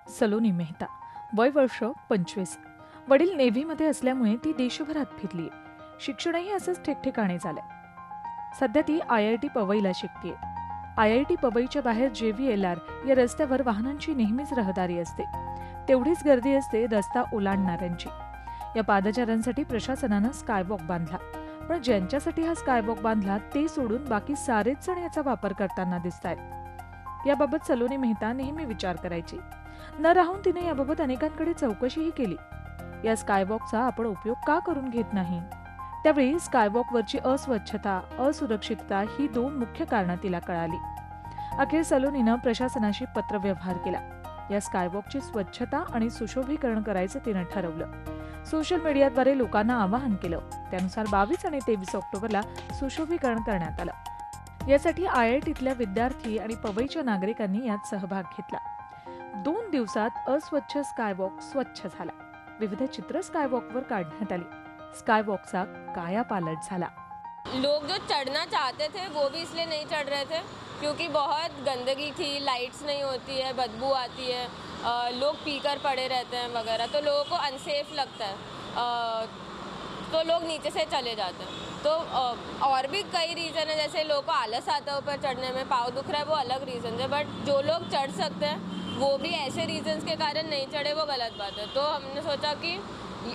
सलोनी मेहता, वय वर्ष 25. वडील नेव्हीमध्ये असल्यामुळे ती देशभरात फिरलीये. शिक्षणही असंच ठिकठिकाणी झालंय. सध्या ती IIT पवईला शिकतेय. IIT पवईच्या बाहेर JVLR या रस्त्यावर वाहनांची नेहमीच रहदारी असते. तेवढीच गर्दी असते रस्ता ओलांडणाऱ्यांची. या पादचाऱ्यांसाठी प्रशासनानं स्कायवॉक बांधला, पण ज्यांच्यासाठी हा स्कायवॉक बांधला ते सोडून बाकी सारेच जण याचा वापर करताना दिसतायत. याबाबत सलोनी मेहता नेहमी विचार करायची. न राहून तिने याबाबत अनेकांकडे चौकशीही केली. या स्कायवॉकचा आपण उपयोग का करून घेत नाही? त्यावेळी स्कायवॉकवरची अस्वच्छता, असुरक्षितता ही 2 मुख्य कारणं तिला कळाली. अखेर सलोनीनं प्रशासनाशी पत्रव्यवहार केला. या स्कायवॉकची स्वच्छता आणि सुशोभीकरण करायचं तिनं ठरवलं. सोशल मीडियाद्वारे लोकांना आवाहन केलं. त्यानुसार 22 आणि 23 ऑक्टोबरला सुशोभीकरण करण्यात आलं. यासाठी IITतल्या विद्यार्थी आणि पवईच्या नागरिकांनी यात सहभाग घेतला. 2 दिवसात अस्वच्छ स्कायवॉक स्वच्छ झाला. विविध चित्र स्कायवॉकवर काढण्यात आली. स्कायवॉकचा कायापालट झाला. लोग जो चढ़ना चाहते थे वो भी इसलिए नहीं चढ़ रहे थे क्योंकि बहुत गंदगी थी, लाइट्स नहीं होती है, बदबू आती है, लोग पीकर पड़े रहते हैं वगैरह, तो लोगों को अनसेफ लगता है, तो लोग नीचे से चले जाते हैं. तो और भी कई रीज़न है, जैसे लोगों को आलस आता है ऊपर चढ़ने में, पाँव दुख रहा है, वो अलग रीज़न है. बट जो लोग चढ़ सकते हैं वो भी ऐसे रीजंस के कारण नहीं चढ़े, वो गलत बात है. तो हमने सोचा कि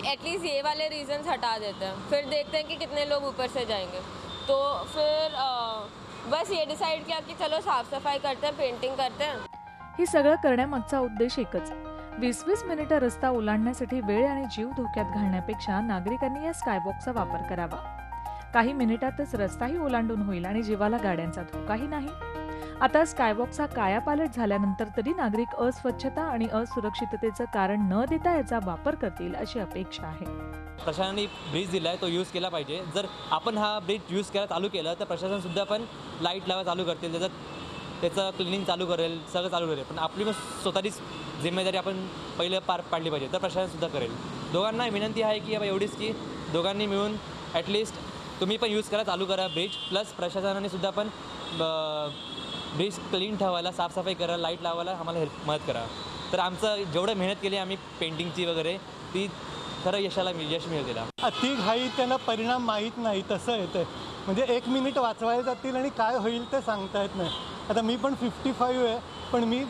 एटलीस्ट ये वाले रीजंस हटा देते हैं, फिर देखते हैं कि कितने लोग ऊपर से जाएंगे. तो फिर बस ये डिसाइड किया कि चलो साफ सफाई करते हैं, पेंटिंग करते हैं. ही सगळं करण्यामागचा उद्देश एकच. 20-20 मिनिटं रस्ता ओलांडण्यासाठी वेळ आणि जीव धोक्यात घालण्यापेक्षा नागरिकांनी या स्कायवॉकचा वापर करावा. काही मिनिटातच रस्ताही ओलांडून होईल आणि जीवाला गाड्यांचा धोकाही नाही. आता स्कायवॉकचा कायापालट झाल्यानंतर तरी नागरिक अस्वच्छता आणि असुरक्षिततेचं कारण न देता याचा वापर करतील अशी अपेक्षा आहे. प्रशासनाने ब्रिज दिलाय तो यूज केला पाहिजे. जर आपण हा ब्रिज यूज करायला चालू केलं तर प्रशासन सुद्धा पण लाईट लावायला चालू करतील, त्याचं क्लिनिंग चालू करेल, सगळं चालू करेल. पण आपली मग स्वतःचीच जिम्मेदारी आपण पहिलं पार पाडली पाहिजे, तर प्रशासन सुद्धा करेल. दोघांना विनंती आहे की एवढीच की दोघांनी मिळून ॲटलिस्ट तुम्ही पण यूज करा, चालू करा ब्रिज. प्लस प्रशासनाने सुद्धा पण ब्रिज क्लीन ठेवायला, साफसफाई करायला, लाईट लावायला आम्हाला मदत करा. तर आमचं जेवढं मेहनत केली आम्ही पेंटिंगची वगैरे, ती खरं यश मिळेल तिला. अति घाई त्यांना परिणाम माहीत नाही, तसं येतं. म्हणजे 1 मिनिट वाचवायला जातील आणि काय होईल ते सांगता येत नाही. आता मी पण 55 आहे, पण मी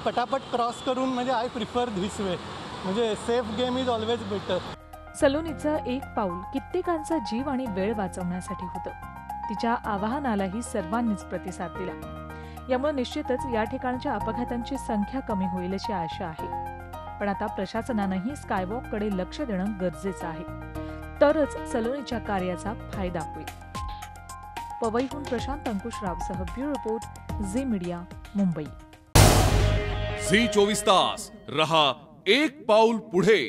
पटापट क्रॉस करून म्हणजे आय प्रिफर धिस वे. म्हणजे safe game is always better. सलोनीचं एक पाऊल कित्येकांचा जीव आणि वेळ वाचवण्यासाठी होतं. तिच्या आवाहनालाही सर्वांनीच प्रतिसाद दिला. यामुळे निश्चितच या ठिकाणच्या अपघातांची संख्या कमी होईल अशी आशा आहे. पण आता प्रशासनानंही स्कायवॉककडे लक्ष देणं गरजेचं आहे. तरच सलोनीच्या कार्याचा फायदा होईल. पवईहून प्रशांत अंकुशरावसह bureau report, Zee media, Mumbai. Zee 24 तास रहा एक पाऊल पुढे.